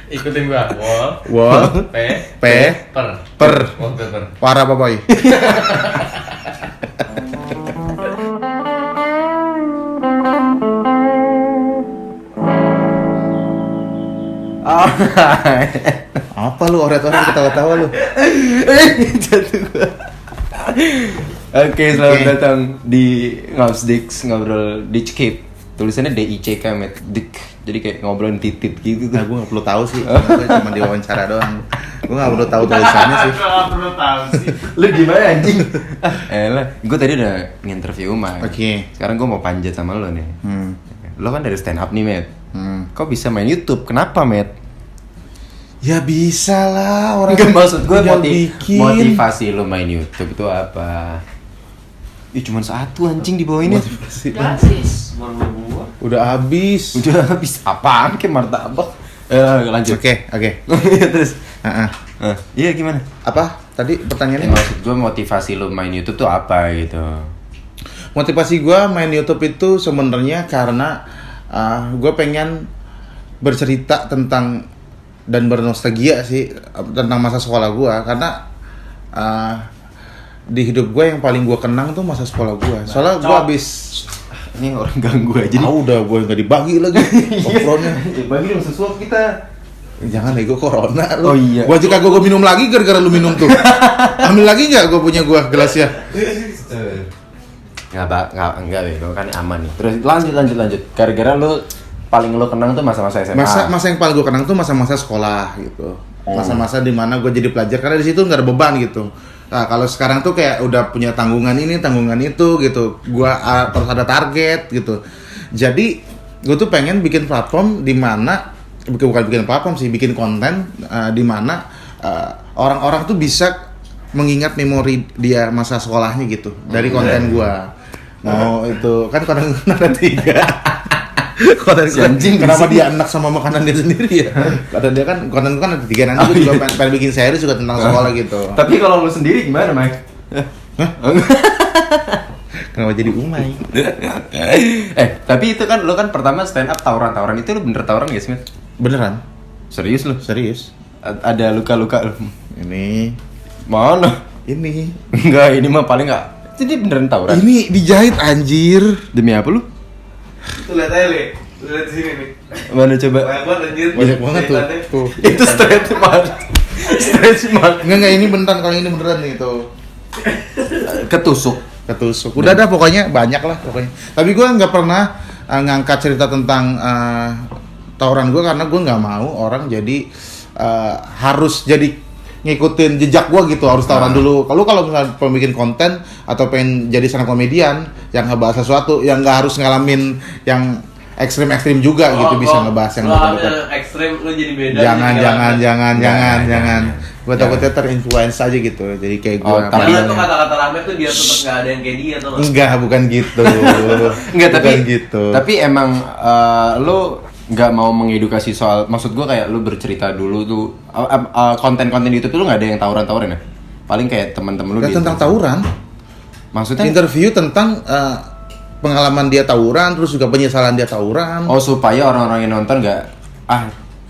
Ikutin gua. Wall. Per. Wallpaper. Wara apa boy? Apa lu oret-oret ketawa-tawa lu? Jatuh gua. Oke, selamat datang di Ngabsdicks, ngobrol Ditchkip. Tulisannya DICK met dik. Jadi kayak ngobrolin titit gitu Nah, tuh. gue gak perlu tahu sih, gue cuma diwawancara doang. Gue gak perlu tahu tulisannya sih. Gak perlu tahu sih. Lu gimana anjing? Elah, gue tadi udah nginterview Umay. Oke. Sekarang gue mau panjat sama lo nih. Lo kan dari stand up nih, Met. Kok bisa main YouTube? Kenapa, Met? Ya bisa lah orang. Enggak, maksud gue tinggal bikin. motivasi lo main YouTube itu apa? Ih, cuma satu anjing di bawah ini. Motivasi. Gratis. Baru gua. Udah habis. Udah habis apaan kayak martabak. Lanjut. Oke. Terus. Heeh. Iya gimana? Apa? Tadi pertanyaannya? Maksud gue motivasi lo main YouTube tuh apa gitu? Motivasi gue main YouTube itu sebenarnya karena gue pengen bercerita tentang dan bernostalgia sih tentang masa sekolah gue, karena di hidup gue yang paling gue kenang tuh masa sekolah gue. Soalnya gue habis Ini orang ganggu aja nih. udah gue nggak dibagi lagi obrolannya. Bagi dong sesuatu kita. Jangan nego corona lu. Oh iya. Gua juga gue minum lagi gara-gara lu minum tuh. Ambil lagi nggak gue punya gua gelasnya? Enggak deh, kan aman nih. Terus lanjut. Gara-gara lo paling lo kenang tuh masa-masa SMA. Masa yang paling gue kenang tuh masa-masa sekolah gitu. Masa-masa dimana gue jadi pelajar karena di situ nggak ada beban gitu. Nah kalau sekarang tuh kayak udah punya tanggungan ini, tanggungan itu gitu. Gua harus ada target gitu. Jadi gue tuh pengen bikin platform di mana bukan bikin platform sih, bikin konten di mana orang-orang tuh bisa mengingat memori dia masa sekolahnya gitu dari konten gua. Mau itu kan konten ada 3. Konten Si anjing kenapa bising. dia enak sama makanan dia sendiri ya? Kata dia kan konten kan ada 3, nanti gua juga pengen bikin series juga tentang sekolah gitu. Tapi kalau lo sendiri gimana, Mike? Kenapa jadi Umay? Tapi itu kan lo kan pertama stand up tawuran itu lo bener tawuran gak sih, Mit? Beneran? Serius lo? Serius? Ada luka-luka lo? Ini Mana? ini Enggak, ini mah paling enggak. Jadi beneran tawuran. ini dijahit anjir. Demi apa lu? Tuh lihat aja, Le. Tuh lihat di sini nih. Mana coba? Banyak banget anjir. Banyak banget tuh. Jahitannya. Tuh. Itu straight mark. Straight mark. Enggak ini beneran, kalau ini beneran nih tuh. Ketusuk. Udah dah pokoknya banyak lah pokoknya. Tapi gue nggak pernah ngangkat cerita tentang tawuran gue karena gue nggak mau orang jadi harus jadi ngikutin jejak gue gitu, harus tawuran dulu. Kalau misalnya pengen bikin konten atau pengen jadi stand up komedian yang ngebahas sesuatu yang nggak harus ngalamin yang ekstrim juga gitu, bisa ngebahas yang dekat-dekat. Ekstrim lu jadi beda. Jangan. Gue takutnya terinfluence aja gitu. Jadi kayak gue. Oh, tapi- Tapi tuh kata-kata rame tuh biar tetap nggak ada yang kayak dia tuh. Enggak, bukan gitu. Enggak, tapi Bukan gitu. Tapi emang lu nggak mau mengedukasi soal, maksud gua kayak lu bercerita dulu tuh konten-konten YouTube tuh lu nggak ada yang tawuran-tawuran ya? Paling kayak teman-teman lu Nggak gitu. tentang tawuran. Maksudnya Interview tentang pengalaman dia tawuran, terus juga penyesalan dia tawuran. oh supaya orang-orang yang nonton nggak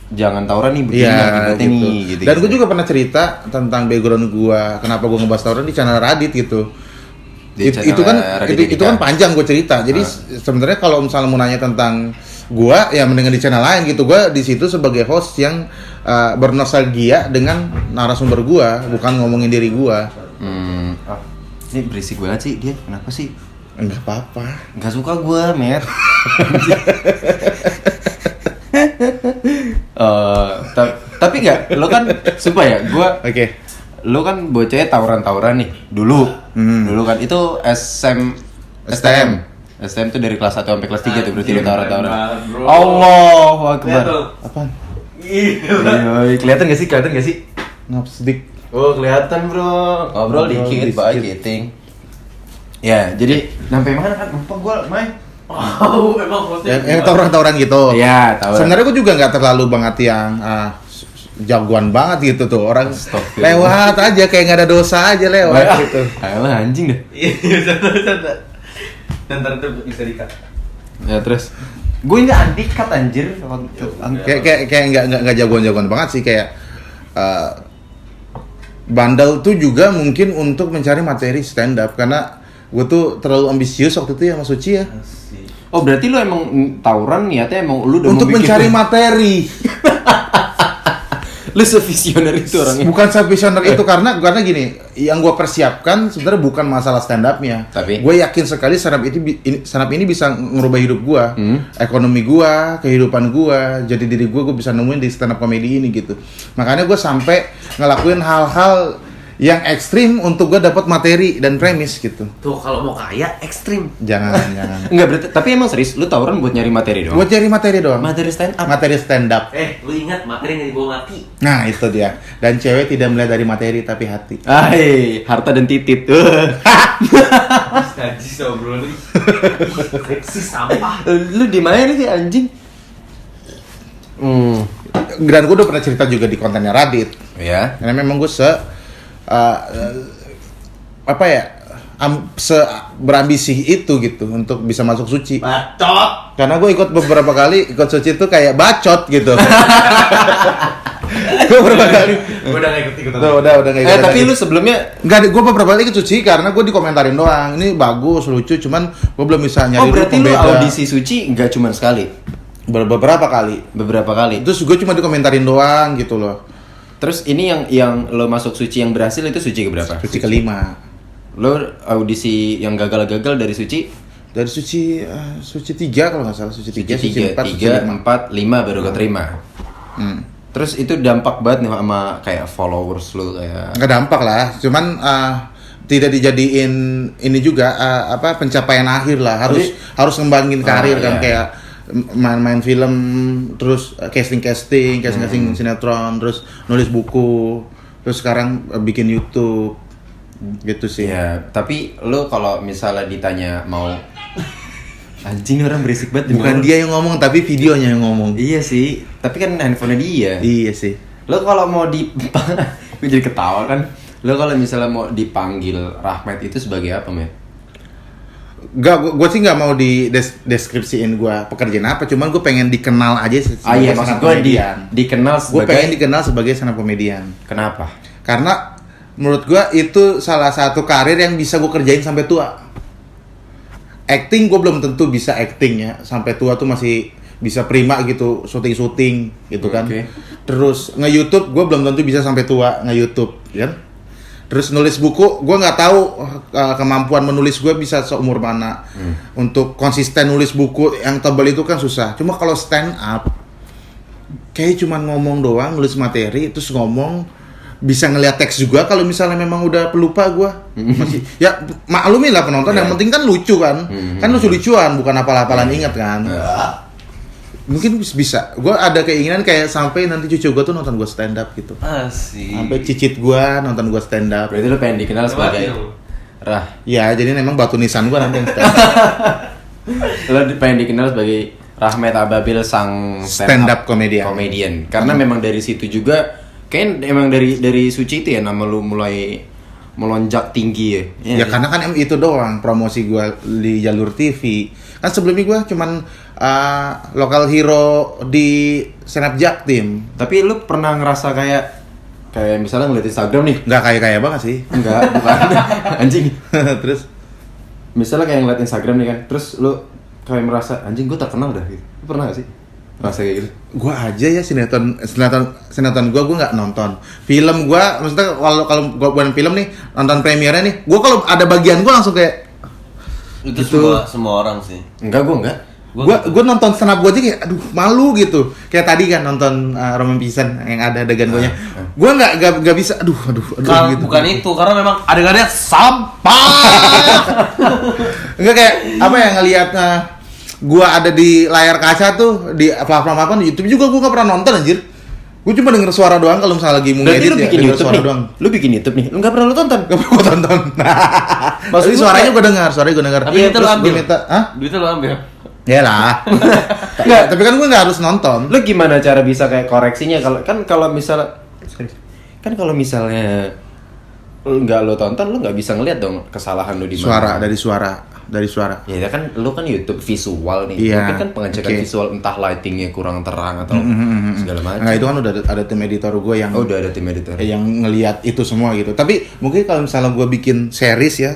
jangan tawuran nih begini Iya, akibatnya gitu. nih gitu. Dan gue juga pernah cerita tentang background gue, kenapa gue ngebahas tawuran di channel Radit gitu. Di channel Itu kan Raditya itu kan Dika. panjang gue cerita. Jadi sebenarnya kalau misalnya mau nanya tentang gue, ya mendingan di channel lain gitu. Gue di situ sebagai host yang bernostalgia dengan narasumber gue, bukan ngomongin diri gue. Ini berisik banget sih dia. Kenapa sih? Enggak apa-apa. Nggak suka gue, Mer. Tapi nggak, lo kan sumpah ya, gue Oke. lo kan bocahnya tawuran-tawuran nih dulu. Dulu kan itu STM tuh dari kelas 1 sampai kelas 3 tuh berarti lo tawuran-tawuran. banget, bro. Allahu Lihat Akbar. tuh. Apaan? Gila. Yoi, kelihatan gak sih? Ngapsdik. Oh, kelihatan, Bro. Ngobrol dikit, Pak Giting. Ya, jadi sampai mana kan? Lupa gua main. Oh, emang hostnya Yang tawuran-tawuran gitu. Iya, tawuran. Sebenarnya gue juga nggak terlalu banget yang jagoan banget gitu tuh, orang Astagfirullah. lewat aja kayak nggak ada dosa aja lewat gitu. Ayolah anjing deh. Iya, bisa. Dan ntar itu bisa dikat. Ya terus Gue nggak anti-cut anjir. Kayak nggak jagoan-jagoan banget sih, kayak bandel tuh juga mungkin untuk mencari materi stand up, karena gue tuh terlalu ambisius waktu itu ya sama Suci ya. Oh berarti lu emang tawuran niatnya emang lu udah Untuk mau bikin mencari materi. lu sevisioner itu orangnya. Bukan visioner itu, karena gini, yang gue persiapkan sebenarnya bukan masalah stand up-nya. Tapi gue yakin sekali stand up ini bisa ngerubah hidup gue, ekonomi gue, kehidupan gue, jadi diri gue bisa nemuin di stand up comedy ini gitu. Makanya gue sampai ngelakuin hal-hal yang ekstrim untuk gue dapat materi dan premis gitu. Tuh kalau mau kaya ekstrim. Jangan. enggak berarti, tapi emang serius lu tawuran buat nyari materi doang. Buat cari materi doang. Materi stand up. Materi stand up. Lu ingat materi yang dibawa mati? Nah itu dia. Dan cewek tidak melihat dari materi tapi hati. Hai, harta dan titit. Najis bro lu. Seksi sampah. Lu di mana sih anjing? Dan gue udah pernah cerita juga di kontennya Radit. Ya. Karena memang gue berambisi itu gitu untuk bisa masuk Suci. Bacot. Karena gue ikut beberapa kali ikut Suci itu kayak bacot gitu. Gue beberapa kali. Gue udah gak ikut-ikutan. Udah gak ikut. Tapi lu sebelumnya Enggak, gue beberapa kali ikut Suci karena gue dikomentarin doang. Ini bagus, lucu, cuman gue belum bisa nyari berarti lu pembeda. audisi Suci nggak cuma sekali? Beberapa kali. Beberapa kali. Terus gue cuma dikomentarin doang gitu loh. Terus ini yang lo masuk Suci yang berhasil itu Suci keberapa? Suci kelima. Lo audisi yang gagal-gagal dari Suci? Dari Suci 3 kalau nggak salah, Suci 3, Suci 4, Suci 5. 4, 5 baru keterima. Terus itu dampak banget nih sama kayak followers lo kayak. Nggak dampak lah, cuman tidak dijadiin ini juga pencapaian akhir lah. Harus ngembangin karir kan, kayak main film, terus casting sinetron, terus nulis buku, terus sekarang bikin YouTube gitu sih. Ya, tapi lo kalau misalnya ditanya mau anjing orang berisik banget. Bukan dia yang ngomong tapi videonya yang ngomong. Iya sih, tapi kan handphonenya dia. Iya sih. Lo kalau mau gue jadi ketawa kan. Lo kalau misalnya mau dipanggil Rahmat itu sebagai apa, men? Gue sih nggak mau di deskripsiin gue pekerjaan apa, cuman gue pengen dikenal aja sebagai maksud gue dikenal sebagai. Gue pengen dikenal sebagai stand up comedian. Kenapa? Karena menurut gue itu salah satu karir yang bisa gue kerjain sampai tua. Acting gue belum tentu bisa acting ya sampai tua tuh masih bisa prima gitu, syuting gitu kan. Terus nge-YouTube gue belum tentu bisa sampai tua nge-YouTube, kan? Terus nulis buku, gue nggak tahu kemampuan menulis gue bisa seumur mana. Untuk konsisten nulis buku yang tebal itu kan susah. Cuma kalau stand up, kayak cuma ngomong doang, nulis materi, terus ngomong, bisa ngeliat teks juga. Kalau misalnya memang udah pelupa gue, masih ya maklumin lah penonton. Yang penting kan lucu kan, kan lucu-lucuan, bukan apal-apalan inget kan. Mungkin bisa. Gue ada keinginan kayak sampai nanti cucu gue tuh nonton gue stand up gitu. Asik. Sampai cicit gue nonton gue stand up. Berarti lo pengen dikenal sebagai Rah. Ya, jadi memang batu nisan gue nanti yang stand up. Lo pengen dikenal sebagai Rahmat Ababil sang Stand up comedian. Karena memang dari situ juga kayak emang dari Suci itu ya nama lu mulai melonjak tinggi ya. Ya karena kan itu doang promosi gue di jalur TV. Kan sebelumnya gue cuman lokal hero di Senap Jaktim. Tapi lu pernah ngerasa kayak misalnya ngeliat Instagram nih? Nggak kaya banget sih. Enggak, bukan. Anjing. Terus misalnya kayak ngeliat Instagram nih kan, terus lu kayak merasa anjing gue terkenal dah gitu. Lu pernah gak sih merasa kayak gitu? Gue aja ya sinetron gue nggak nonton. Film gue, maksudnya kalau gue buat film nih, nonton premiernya nih, gue kalau ada bagian gue langsung kayak itu gitu. semua orang sih. Enggak, gue enggak. Gue nonton stand up gue aja kayak aduh malu gitu. Kayak tadi kan nonton Roman Pisan yang ada adegan gue nya. Gue nggak bisa aduh gitu. Bukan itu, karena memang adegannya sampah. Enggak kayak apa ya ngelihat gue ada di layar kaca tuh di platform YouTube juga gue nggak pernah nonton anjir. Gue cuma denger suara doang kalau misalnya lagi mau ngedit ya, denger suara nih. doang. Lu bikin YouTube nih, lu nggak pernah lu tonton? Gak pernah gue tonton. Maksudnya suaranya gue dengar, Tapi itu lo ambil. Hah? Duitnya lo ambil. Ya lah. Nggak, tapi kan gue nggak harus nonton. Lu gimana cara bisa kayak koreksinya kalau misalnya lu nggak lo tonton, lu nggak bisa ngeliat dong kesalahan lu di mana. Dari suara. dari suara. Ya kan lu kan YouTube visual nih. Iya, Mungkin kan pengecekan oke. visual entah lightingnya kurang terang atau segala macam. Nah itu kan udah ada tim editor gue yang Oh, udah ada tim editor. yang ngelihat itu semua gitu. Tapi mungkin kalau misalnya gue bikin series ya,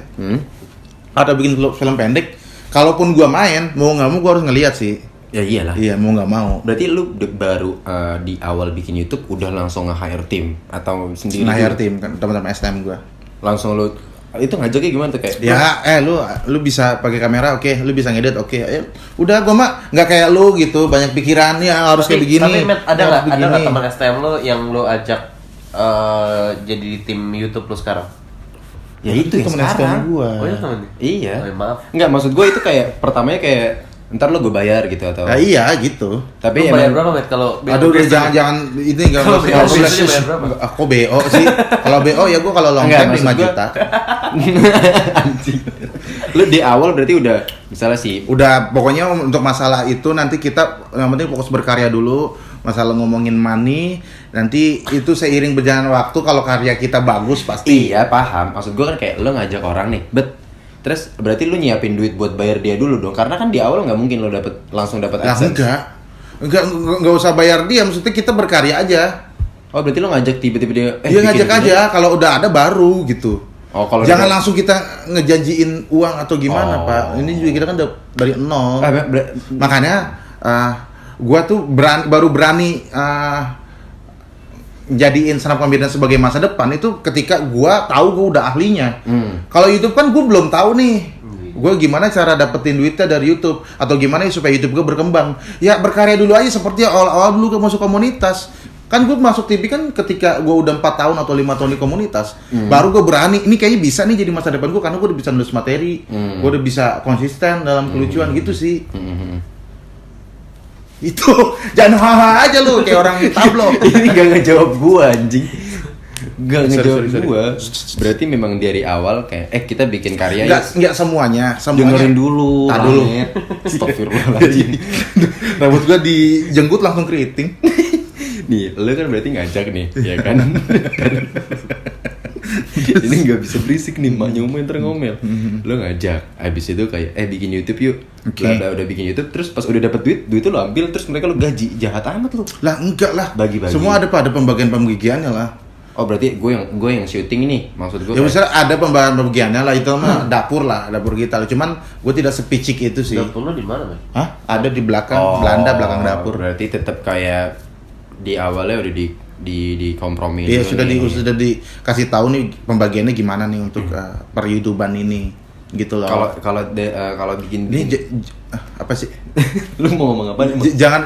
atau bikin film pendek, kalaupun gue main, mau nggak mau gue harus ngelihat sih. Ya iyalah. Iya, mau nggak mau. Berarti lu baru di awal bikin YouTube udah langsung nge-hire tim atau sendiri? Hire dulu? tim kan teman-teman STM gue. Langsung lu itu ngajaknya gimana tuh kayak? Ya, lu bisa pakai kamera, oke, lu bisa ngedit, oke. Udah gue mah nggak kayak lu gitu, banyak pikiran ya harus kayak begini. Tapi Matt, ada harus nggak begini. teman STM lo yang lo ajak jadi tim YouTube lo sekarang? Ya itu yang temen STM sekarang. gue. Oh itu temen? Iya. Oh, ya, maaf. Enggak, maksud gue itu kayak pertamanya kayak ntar lo gue bayar gitu atau? Nah, iya gitu. Tapi Lo bayar emang berapa Matt kalau? Aduh, udah jangan ini nggak Kalau usah. BO nggak usah. biasanya bayar berapa? Aku BO sih. Kalau BO ya gue kalau long Enggak, time maksud 5 gua- juta. anjing. Lu di awal berarti udah misalnya sih Udah pokoknya untuk masalah itu nanti kita yang penting fokus berkarya dulu. Masalah ngomongin money nanti itu seiring berjalan waktu kalau karya kita bagus pasti. iya paham. Maksud gue kan kayak lo ngajak orang nih, terus berarti lu nyiapin duit buat bayar dia dulu dong. Karena kan di awal nggak mungkin lo langsung dapat Lah AdSense. enggak usah bayar dia, maksudnya kita berkarya aja. Oh berarti lo ngajak tiba-tiba dia Dia bikin ngajak gini. aja, kalau udah ada baru gitu. Oh kalau Jangan udah- langsung kita ngejanjiin uang atau gimana, Oh. Pak. Ini juga kita kan udah dari nol. Ah, Makanya gua tuh baru berani jadiin stand up comedian sebagai masa depan itu ketika gua tahu gua udah ahlinya. Kalau YouTube kan gua belum tahu nih. Gua gimana cara dapetin duitnya dari YouTube atau gimana supaya YouTube gua berkembang. Ya berkarya dulu aja seperti awal-awal dulu gua masuk komunitas. Kan gue masuk TV kan ketika gue udah 4 tahun atau 5 tahun di komunitas, baru gue berani, ini kayaknya bisa nih jadi masa depan gue karena gue udah bisa nulis materi, gue udah bisa konsisten dalam kelucuan gitu sih. Itu jangan haha aja lu kayak orang tablo. Ini gak ngejawab gua anjing. Gak Sorry, ngejawab sorry. gua. Berarti memang dari awal kayak kita bikin karya Enggak semuanya. dengerin dulu. Tar dulu. Ramet. Astagfirullahaladzim. Rambut gue dijenggut langsung keriting. Nih, lu kan berarti ngajak nih, ya kan? Ini nggak bisa berisik nih, mak ngomel ntar ngomel. Lu ngajak, abis itu kayak bikin YouTube yuk. Oke. Udah bikin YouTube, terus pas udah dapet duit itu lu ambil, terus mereka lu gaji. Jahat amat lu. Lah enggak lah. Bagi-bagi. Semua ada pembagian-pembagiannya lah. Oh berarti gue yang syuting ini, maksud gue. Ya misalnya ada pembagiannya lah itu mah dapur kita lah. Cuman gue tidak sepicik itu sih. Dapur lo di mana Matt? Hah? Ada di belakang Belanda belakang dapur. Berarti tetap kayak di awalnya udah di kompromi. Iya dulu nih. sudah dikasih tahu nih pembagiannya gimana nih untuk per YouTuber ini gitu loh. Kalau bikin ini apa sih? lu mau ngomong apa nih?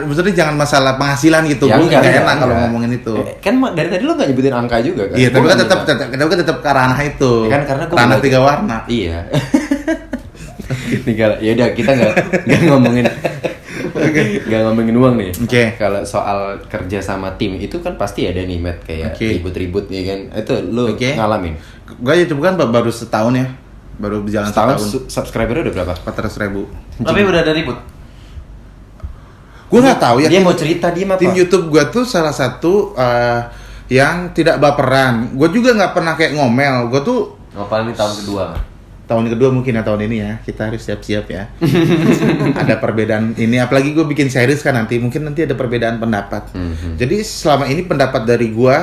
Maksudnya jangan masalah penghasilan gitu. Ya, Gue enggak, nggak enggak, enak kalau enggak. ngomongin itu. Kan dari tadi lu nggak nyebutin angka juga kan? Iya, tapi Gua kan nggak minta. tetap ke ranah itu. Ya kan, karena gua ranah belajar- 3 warna. Iya. Ya udah kita nggak ngomongin nggak ngomongin uang nih. Oke. Kalau soal kerja sama tim itu kan pasti ada nih Matt kayak Oke. ribut-ribut ya kan. Itu lu Oke. ngalamin. Gue YouTube kan baru setahun ya. Baru berjalan Setahun setahun. subscribernya udah berapa? 400.000. Tapi udah ada ribut. Gue nggak tahu ya. Dia mau cerita dia apa? Tim YouTube gue tuh salah satu yang tidak baperan. Gue juga nggak pernah kayak ngomel. Gue tuh Ngapain nih tahun kedua? tahun kedua mungkin ya tahun ini ya. Kita harus siap-siap ya. Ada perbedaan ini. Apalagi gue bikin series kan nanti. Mungkin nanti ada perbedaan pendapat. Jadi selama ini pendapat dari gue,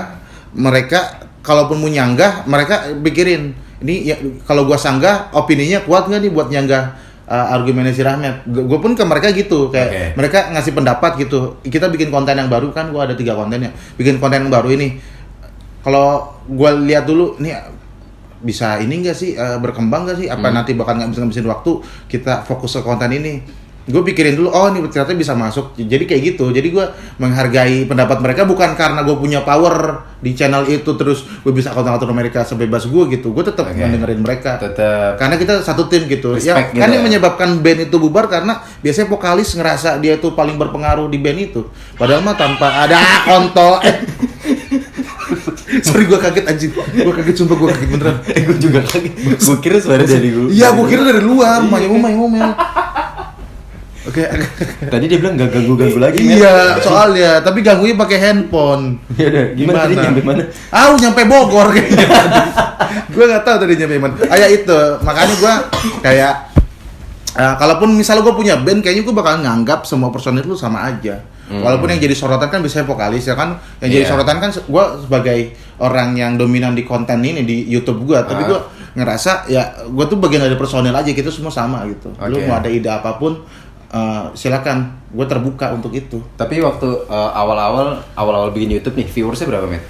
mereka kalaupun mau nyanggah, mereka pikirin ini ya, kalau gue sanggah, opininya kuat nggak nih buat nyanggah argumennya si Rahmat. Gue pun ke mereka gitu, kayak Oke. mereka ngasih pendapat gitu. Kita bikin konten yang baru kan, gue ada 3 kontennya. Bikin konten yang baru ini. Kalau gue lihat dulu, ini bisa ini nggak sih berkembang nggak sih? Apa nanti bakal nggak bisa ngabisin waktu? Kita fokus ke konten ini. Gue pikirin dulu, oh ini ternyata bisa masuk. Jadi kayak gitu. Jadi gue menghargai pendapat mereka bukan karena gue punya power di channel itu terus gue bisa atur mereka sebebas gue gitu. Gue tetap Oke. mendengarin mereka. Tetap. Karena kita satu tim gitu. Respect Ya, kan gitu yang ya. menyebabkan band itu bubar karena biasanya vokalis ngerasa dia tuh paling berpengaruh di band itu. Padahal mah tanpa ada kontol. Sorry gue kaget anjing. Gue kaget sumpah gue kaget beneran. Gue juga kaget. Gue kira suara dari gue. Iya, gue kira dari luar, ngomel. Oke. Tadi dia bilang gak ganggu lagi. Matt. Iya, soalnya tapi ganggunya pakai handphone. Ya udah, gimana tadi nyampe mana? Nyampe Bogor kayaknya. Gue nggak tahu tadi nyampe mana. Ya itu, makanya gue kayak kalaupun misalnya gue punya band, kayaknya gue bakal nganggap semua personil lu sama aja. Walaupun yang jadi sorotan kan biasanya vokalis ya kan, yang jadi sorotan kan gue sebagai orang yang dominan di konten ini di YouTube gue, tapi gue ngerasa ya gue tuh bagian dari personil aja, kita semua sama gitu. Lu mau ada ide apapun, silakan, gue terbuka untuk itu. Tapi waktu awal-awal bikin YouTube nih, viewersnya berapa, Met?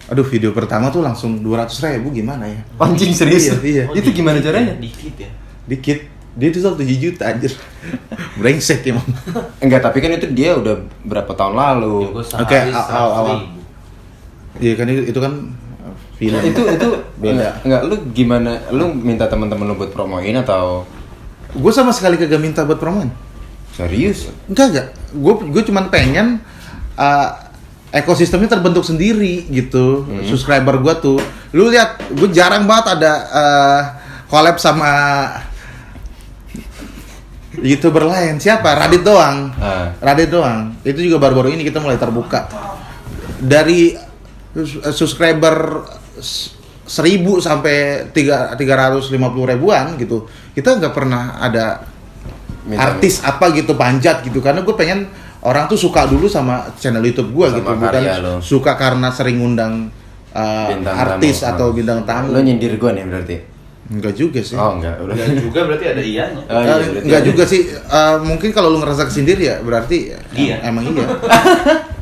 Aduh, video pertama tuh langsung 200.000, gimana ya? Anjing, serius? Iya. Itu gimana caranya? Dikit ya. Dikit. Dia tuh 7 juta anjir. Brengsek emang. Enggak, tapi kan itu dia udah berapa tahun lalu. Oke, awal. Iya kan itu kan film. Itu beda. Enggak, lu gimana? Lu minta teman-teman lu buat promoin atau Gue sama sekali kagak minta buat promoin. serius? Enggak. Gue cuma pengen ekosistemnya terbentuk sendiri gitu. Subscriber gue tuh, lu lihat, gue jarang banget ada collab sama YouTuber lain. Siapa? Radit doang. Radit doang. Itu juga baru-baru ini kita mulai terbuka. Dari subscriber 1.000 sampai 350 ribuan gitu, kita nggak pernah ada artis apa gitu panjat gitu, karena gue pengen orang tuh suka dulu sama channel YouTube gue gitu, bukan suka karena sering ngundang artis atau bintang tamu. Lo nyindir gue nih berarti? Enggak juga sih. Oh enggak, udah. Enggak juga berarti ada ianya. Enggak juga sih. Mungkin kalau lu ngerasa kesindir ya berarti emang iya.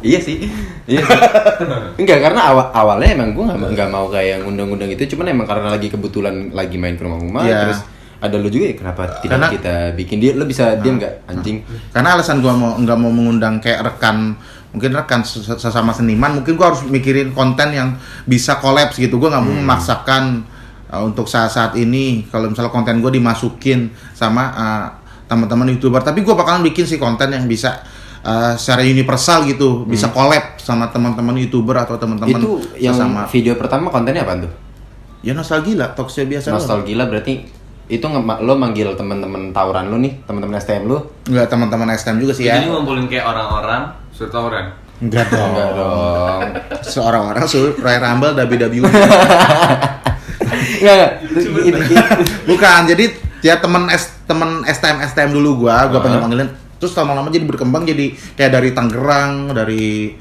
Iya sih. Enggak, karena awalnya emang gue nggak mau kayak ngundang-ngundang itu, cuman emang karena lagi kebetulan lagi main ke rumah terus ada lu juga ya, kenapa tidak kita bikin dia, lu bisa diam nggak anjing? Karena alasan gue nggak mau mengundang kayak rekan sesama seniman, mungkin gue harus mikirin konten yang bisa kolaps gitu. Gue nggak mau memaksakan untuk saat ini kalau misalnya konten gue dimasukin sama teman-teman YouTuber, tapi gue bakalan bikin sih konten yang bisa secara universal gitu, bisa collab sama teman-teman YouTuber atau teman-teman itu yang sama. Video pertama kontennya apa tuh? Ya Nostalgila, talkshow biasa. Nostalgila berarti itu lo manggil teman-teman tawuran lo nih, teman-teman STM lo? Enggak, teman-teman STM juga sih ya. Jadi ngumpulin kayak orang-orang suruh tawuran. Enggak dong. Seorang-orang suruh Royal Rumble WWE. Enggak. Bukan, jadi ya temen STM dulu gua pengen manggilin, terus lama-lama jadi berkembang jadi kayak dari Tangerang, dari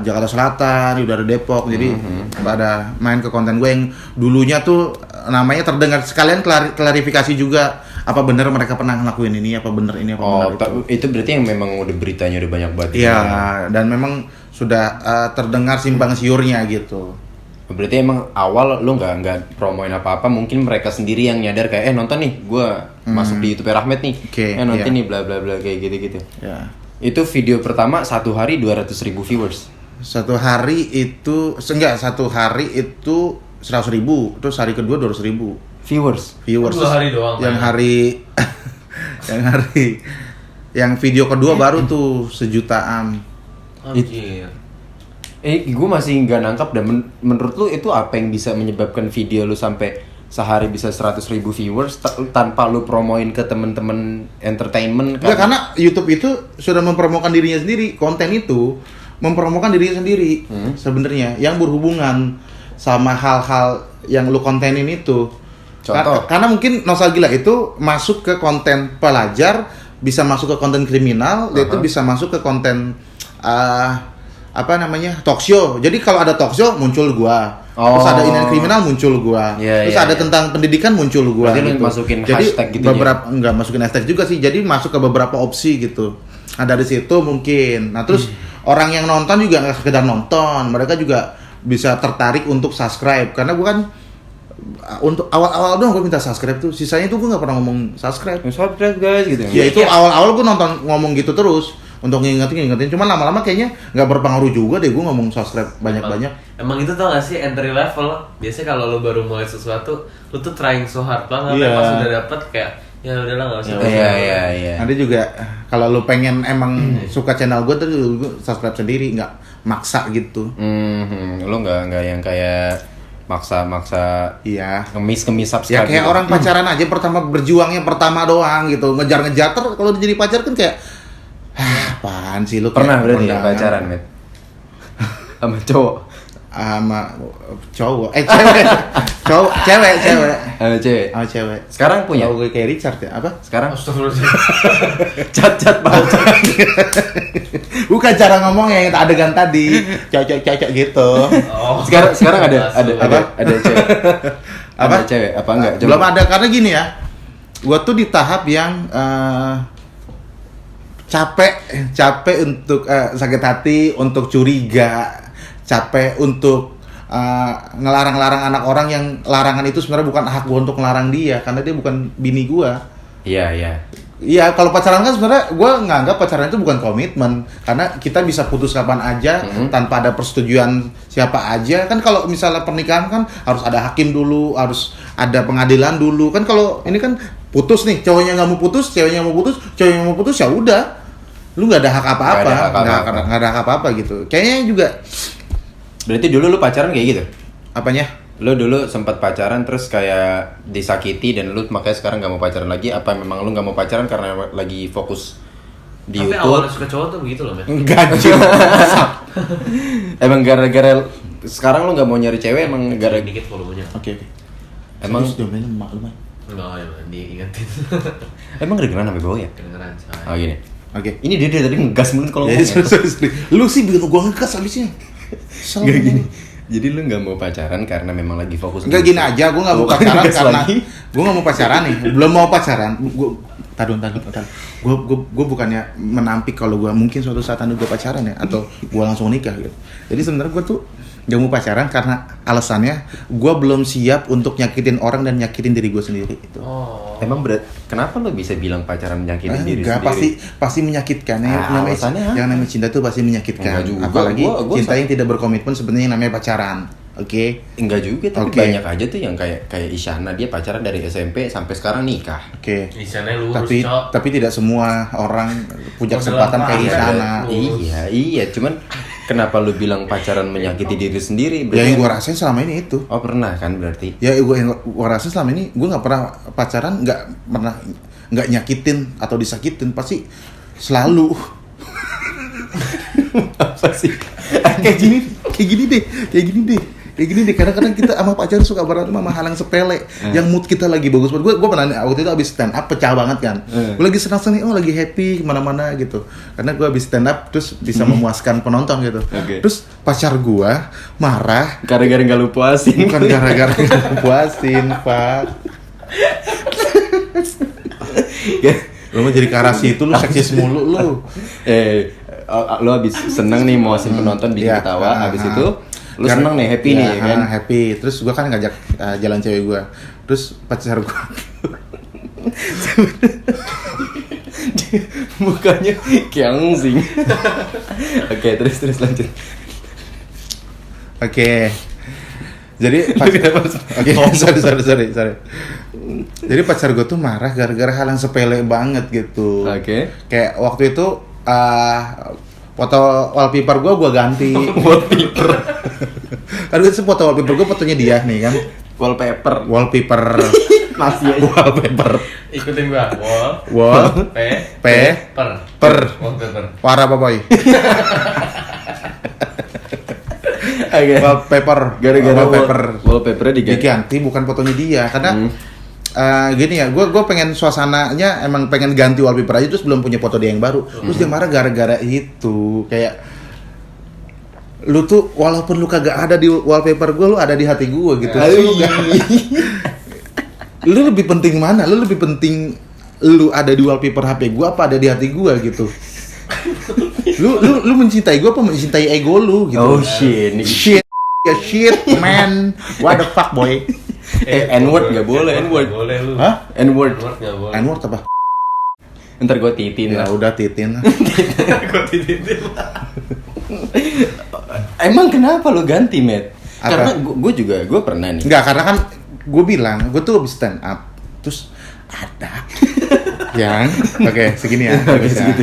Jakarta Selatan, udah dari Depok, jadi pada main ke konten gue yang dulunya tuh namanya terdengar, sekalian klarifikasi juga apa bener mereka pernah ngelakuin ini, apa bener ini, apa bener itu berarti yang memang udah beritanya udah banyak banget. Iya, dan memang sudah terdengar simpang siurnya gitu. Berarti emang awal lu nggak promoin apa-apa, mungkin mereka sendiri yang nyadar kayak nonton nih, gue masuk di YouTube Rahmat nih, nonton nih bla bla bla kayak gitu. Ya. Itu video pertama satu hari 200.000 viewers. Satu hari itu 100.000, terus hari kedua 200.000 viewers. 2 hari doang. Yang video kedua baru tuh 1 jutaan. Anjir. Gue masih nggak nangkap, dan menurut lu itu apa yang bisa menyebabkan video lu sampai sehari bisa 100.000 viewers tanpa lu promoin ke temen-temen entertainment? Enggak, karena YouTube itu sudah mempromokan dirinya sendiri, konten itu mempromokan dirinya sendiri sebenarnya, yang berhubungan sama hal-hal yang lu kontenin itu. Contoh? Karena mungkin Nostalgila itu masuk ke konten pelajar, bisa masuk ke konten kriminal, dia itu bisa masuk ke konten talk show. Jadi kalau ada talk show muncul gua. Terus ada ini kriminal muncul gua. Terus ada tentang pendidikan muncul gua. Berarti gitu. masukin jadi hashtag gitu. Beberapa enggak masukin hashtag juga sih. Jadi masuk ke beberapa opsi gitu. Nah, dari situ mungkin. Nah, terus orang yang nonton juga enggak sekedar nonton, mereka juga bisa tertarik untuk subscribe, karena gua kan untuk awal-awal doang gue minta subscribe tuh, sisanya tuh gue nggak pernah ngomong subscribe guys gitu. Ya itu awal-awal gue ngomong gitu terus untuk ngingetin, cuman lama-lama kayaknya nggak berpengaruh juga deh gue ngomong subscribe banyak-banyak. Emang itu tau gak sih entry level? Biasanya kalau lo baru mulai sesuatu, lo tuh trying so hard banget. Pas udah dapet kayak ya udahlah nggak usah. Iya. Nanti juga kalau lo pengen emang suka channel gue tuh gue subscribe sendiri, nggak maksa gitu. Lo nggak yang kayak maksa ngemis subscribe. Ya kayak gitu. Orang pacaran aja berjuangnya pertama doang gitu, ngejar kalau jadi pacar kan kayak apaan sih lu? Pernah berarti ya pacaran, Met? Sama cowok? Sama cowok. Cewek. Cowok, cewek. Cewek. Oh, cewek. Sekarang punya? Kalau gue kayak Richard ya, apa? Sekarang Astagfirullahaladzim. cat banget. Bukan cara ngomong yang adegan tadi, cocok gitu. Oh. Sekarang ada cewek. Apa? Ada cewek apa enggak? Belum ada, karena gini ya. Gua tuh di tahap yang capek untuk sakit hati, untuk curiga, capek untuk ngelarang-larang anak orang yang larangan itu sebenarnya bukan hak gua untuk ngelarang dia karena dia bukan bini gua. Iya. Iya, kalau pacaran kan sebenarnya gue nganggap pacaran itu bukan komitmen karena kita bisa putus kapan aja tanpa ada persetujuan siapa aja. Kan kalau misalnya pernikahan kan harus ada hakim dulu, harus ada pengadilan dulu. Kan kalau ini kan putus nih, cowoknya nggak mau putus, ceweknya mau putus, cowoknya mau putus, ya udah, lu nggak ada hak apa-apa, nggak ada hak apa-apa gitu. Kayaknya juga. Berarti dulu lu pacaran kayak gitu? Apanya? Lu dulu sempat pacaran terus kayak disakiti dan lu makanya sekarang gak mau pacaran lagi, apa memang lu gak mau pacaran karena lagi fokus di Tapi YouTube? awalnya suka cowok tuh begitu loh, men. Enggak. Emang gara-gara sekarang lu gak mau nyari cewek emang gara-gara dikit volumenya. Oke. Emang domain emak lu mah. Enggak, ya, diingetin. emang kedengeran sampai bawah ya? Kedengeran, coy. Oh gini. Oke. Ini dia tadi ngegas mulu kalau Jadi ngomong. sorry. Lu sih bikin gua ngegas habisnya. Gak gini. Jadi lu gak mau pacaran karena memang lagi fokus. Enggak gini aja, gue nggak mau Bukan pacaran gas karena lagi. gue nggak mau pacaran nih, belum mau pacaran. Gue bukannya menampik kalau gue mungkin suatu saat nanti gue pacaran ya, atau gue langsung nikah gitu. Jadi sebenarnya gue tuh gak mau pacaran karena alasannya gue belum siap untuk nyakitin orang dan nyakitin diri gue sendiri itu. Oh. Emang berat. Kenapa lu bisa bilang pacaran menyakitin diri Enggak, sendiri? pasti menyakitkan. Alasannya apa? Yang namanya cinta tuh pasti menyakitkan. Enggak juga. Apalagi Gua cinta yang tidak berkomitmen sebenarnya yang namanya pacaran. Oke. Enggak juga, tapi Oke. banyak aja tuh yang kayak Isyana, dia pacaran dari SMP sampai sekarang nikah. Oke. Isyana lurus, Cok. Tapi tidak semua orang punya Model kesempatan apa? kayak Iya, Isyana. Iya, cuman kenapa lu bilang pacaran menyakiti diri sendiri? Ya yang gue rasain selama ini itu. Oh pernah kan berarti? Ya gue rasain selama ini gue nggak pernah pacaran, nggak nyakitin atau disakitin, pasti selalu. Apa sih? kayak gini deh. Kadang-kadang kita sama pacar suka berantem sama hal yang sepele, yang mood kita lagi bagus banget. Gue pernah waktu itu abis stand up pecah banget kan. Gue lagi senang-senang, lagi happy kemana-mana gitu. Karena gue abis stand up terus bisa memuaskan penonton gitu. Oke. Terus pacar gue marah. Gara-gara nggak lu puasin. Bukan gara-gara puasin, Pak. Lu mau jadi karasi itu lu seksis mulu lu. Lu abis seneng nih muasin penonton bikin Iya. ketawa, abis itu lu Karena- seneng nih, happy iya, nih kan? Happy. Terus gua kan ngajak jalan cewek gua. Terus pacar gua Mukanya kiangsing. Oke, terus lanjut. Oke. Jadi sorry. Jadi pacar gue tuh marah gara-gara hal yang sepele banget gitu. Oke. Kayak waktu itu foto wallpaper gue ganti. Wallpaper. Kan itu foto wallpaper gue fotonya dia nih kan. Wallpaper. Masih aja. Wallpaper. Ikutin gua. Wall. Per. Wallpaper. Warna apa boy? Oke. Wallpaper. Gara-gara wallpaper. wallpapernya diganti. Diganti bukan fotonya dia karena gini ya, gue pengen suasananya emang pengen ganti wallpaper aja terus belum punya foto dia yang baru. Terus dia marah gara-gara itu. Kayak lu tuh walaupun lu kagak ada di wallpaper gue, lu ada di hati gue gitu. Lu lebih penting mana? Lu lebih penting lu ada di wallpaper HP gue apa ada di hati gue gitu. Lu mencintai gue apa mencintai ego lu gitu. Oh shit. Shit man. What the fuck boy? N-word nggak boleh, N-word. Nggak boleh lu. Hah? N-word. N-word nggak boleh. N-word apa? Ntar gue titin Ya lah. udah titin. Gua titin. Emang kenapa lu ganti, Matt? Apa? Karena gue pernah nih. Enggak, karena kan gue bilang, gue tuh habis stand up. Terus ada yang segini ya. Segitu.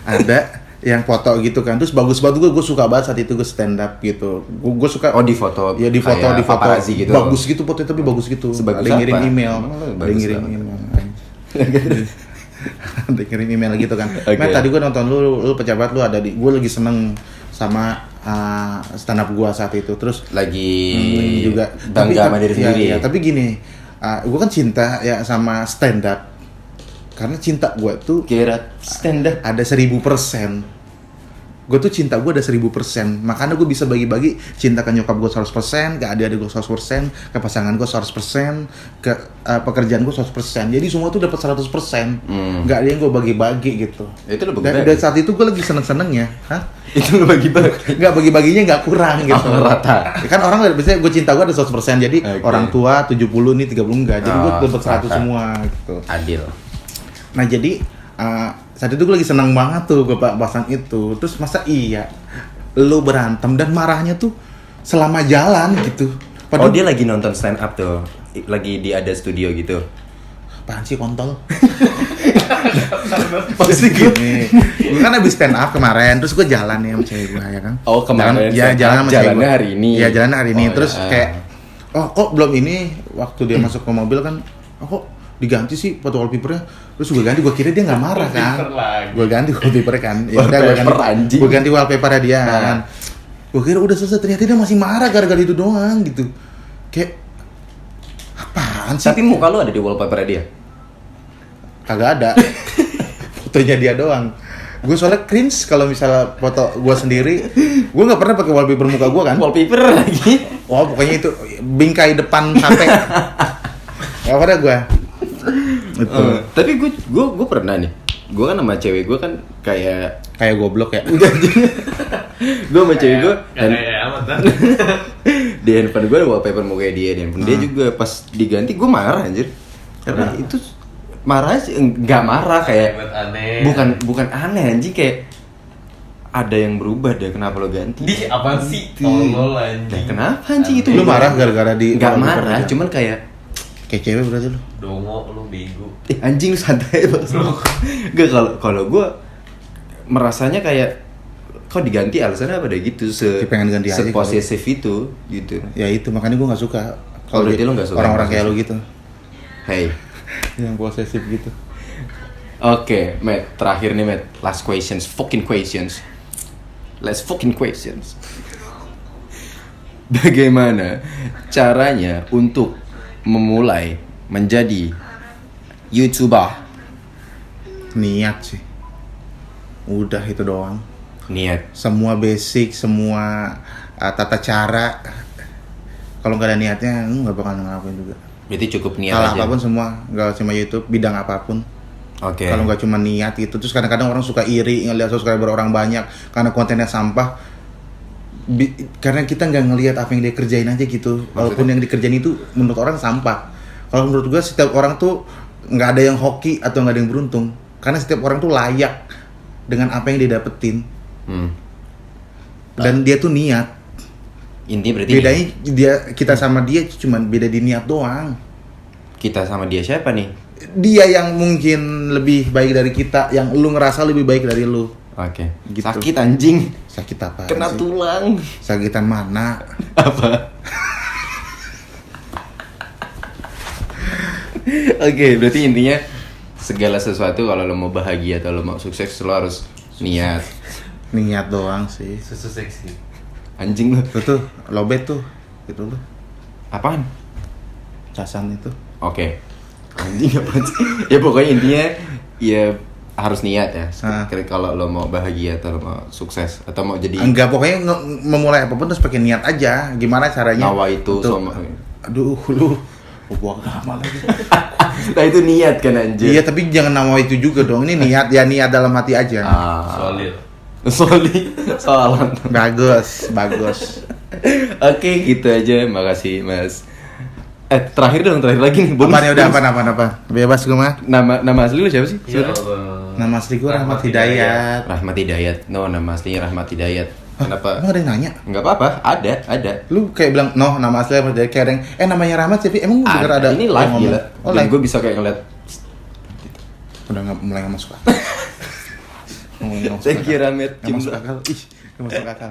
Ada yang foto gitu kan. Terus bagus banget gue suka banget saat itu gue stand up gitu. Gue suka Oh di foto. ya di foto kayak paparazzi gitu. Bagus gitu fotonya tapi bagus gitu. Sebagus Ada yang ngirim apa? email. Emang lu Ada yang bagus ngirim banget. email. Ada yang ngirim email gitu kan. Oke. Matt, tadi gue nonton lu pecah banget, lu ada di, gue lagi seneng sama stand up gua saat itu. Terus lagi juga bangga sama diri sendiri. Iya, tapi gini, gua kan cinta ya sama stand up. Karena cinta gua tuh kira stand up ada 1000%. Gue tuh cinta gue ada 1000%. Makanya gue bisa bagi-bagi cinta ke nyokap gue 100%, ke adik-adik gue 100%, ke pasangan gue 100%, ke pekerjaan gue 100%. Jadi semua tuh dapat 100%. Gak ada yang gue bagi-bagi gitu. Itu lo Dan saat itu gue lagi seneng-senengnya. Hah? Itu lo bagi-bagi. Nggak bagi-baginya nggak kurang gitu. Rata. Kan orang biasanya gue cinta gue ada 100%. Jadi orang tua 70 nih 30 enggak. Jadi gue dapat 100 semua gitu. Adil. Nah jadi saat itu gue lagi senang banget tuh gue pasang itu. Terus masa iya lu berantem dan marahnya tuh selama jalan gitu. Padahal dia lagi nonton stand up tuh, lagi di ada studio gitu. Apaan sih kontol? Pasti gini. Gue kan abis stand up kemarin, terus gue jalan ya sama cewek gue ya kan. Oh kemarin. Jalan sama cewek gue. Hari ini. Iya jalan hari ini. Terus ya. kayak, kok belum ini waktu dia masuk ke mobil kan, kok diganti sih foto wallpapernya. Terus gue ganti, gue kira dia nggak marah kan. Gue ganti wallpapernya kan. Ya udah gue ganti wallpapernya dia kan. Gue kira udah selesai, ternyata dia masih marah gara-gara itu doang gitu. Kayak apaan sih? Tapi muka lu ada di wallpaper dia? Kagak ada. Fotonya dia doang. Gue soalnya cringe kalau misalnya foto gue sendiri. Gue nggak pernah pakai wallpaper muka gue kan. Wallpaper lagi? Oh pokoknya itu bingkai depan HP. Gak pernah gue. Itu. Tapi gue pernah nih. Gue kan sama cewek gue kan kayak goblok ya. Gue sama cewek gue amat. di handphone gue ada wallpaper muka dia, di handphone dia juga pas diganti gue marah anjir. Karena itu marah sih nggak marah kayak aneh. bukan aneh anjing, kayak ada yang berubah deh, kenapa lo ganti? Di apa sih? Tolol anjing. Nah, kenapa anjing itu? Lu marah gara-gara di Nggak wallpaper marah, dia? cuman kayak cewek berarti lu. Dongo lu bego. anjing lu santai banget. Gak, kalau gue merasanya kayak kok diganti alasannya apa deh gitu, Dia pengen ganti aja posesif itu gitu. Ya itu makanya gue nggak suka. Oh, berarti lu nggak suka orang-orang kayak lu posesif. gitu. Hey. Yang posesif gitu. Oke, Matt, terakhir nih Matt, last questions, fucking questions. Last fucking questions. Bagaimana caranya untuk memulai menjadi YouTuber? Niat sih. Udah itu doang. Niat. Semua basic, semua tata cara. Kalau nggak ada niatnya, lu nggak bakal ngelakuin juga. Berarti cukup niat Hal aja. apapun semua, nggak cuma YouTube, bidang apapun. Oke. Kalau nggak cuma niat gitu, terus kadang-kadang orang suka iri ngelihat subscriber orang banyak karena kontennya sampah. Karena kita nggak ngelihat apa yang dia kerjain aja gitu. Walaupun yang dikerjain itu menurut orang sampah. Kalau menurut gua setiap orang tuh nggak ada yang hoki atau nggak ada yang beruntung. Karena setiap orang tuh layak dengan apa yang dia dapetin. Dan dia tuh niat. Intinya berarti Bedanya kita sama dia cuma beda di niat doang. kita sama dia siapa nih? Dia yang mungkin lebih baik dari kita, yang lu ngerasa lebih baik dari lu. Oke. Gitu. Sakit anjing. Sakit apa? Kena sih? tulang. Sakitan mana? Apa? Oke, berarti intinya segala sesuatu kalau lo mau bahagia atau lo mau sukses lo harus niat. Niat doang sih. Susu seksi. Anjing lo. Lu tuh lobet tuh. Gitu lu. Apaan? Casan itu. Oke. Anjing apaan sih? Ya pokoknya intinya ya harus niat ya. Kalau lo mau bahagia atau lo mau sukses atau mau jadi Enggak, pokoknya memulai apapun terus pakai niat aja. Gimana caranya? nawa itu sama. Aduh, lu gua agama lagi. Nah itu niat kan anjir. Iya, tapi jangan nama itu juga dong. Ini niat, ya niat dalam hati aja. Solid. Solid. Soalan. Bagus. Oke, gitu aja. Makasih, Mas. Terakhir lagi nih. Apa? Bebas gue mah. Nama asli lu siapa sih? Ya Sebenarnya? Allah. Nama asli gue Rahmat Hidayat. Rahmat Hidayat. No, nama aslinya Rahmat Hidayat. Kenapa? Emang ada yang nanya? Enggak apa-apa, ada. Lu kayak bilang, nama asli Rahmat Hidayat. Kayak namanya Rahmat tapi emang bener ada Ini yang live ngomong? gila. Oh, Dan live. gue bisa kayak ngeliat. Udah mulai nggak masuk akal. Thank you, Rahmat. Nggak masuk akal. Ih, nggak masuk akal.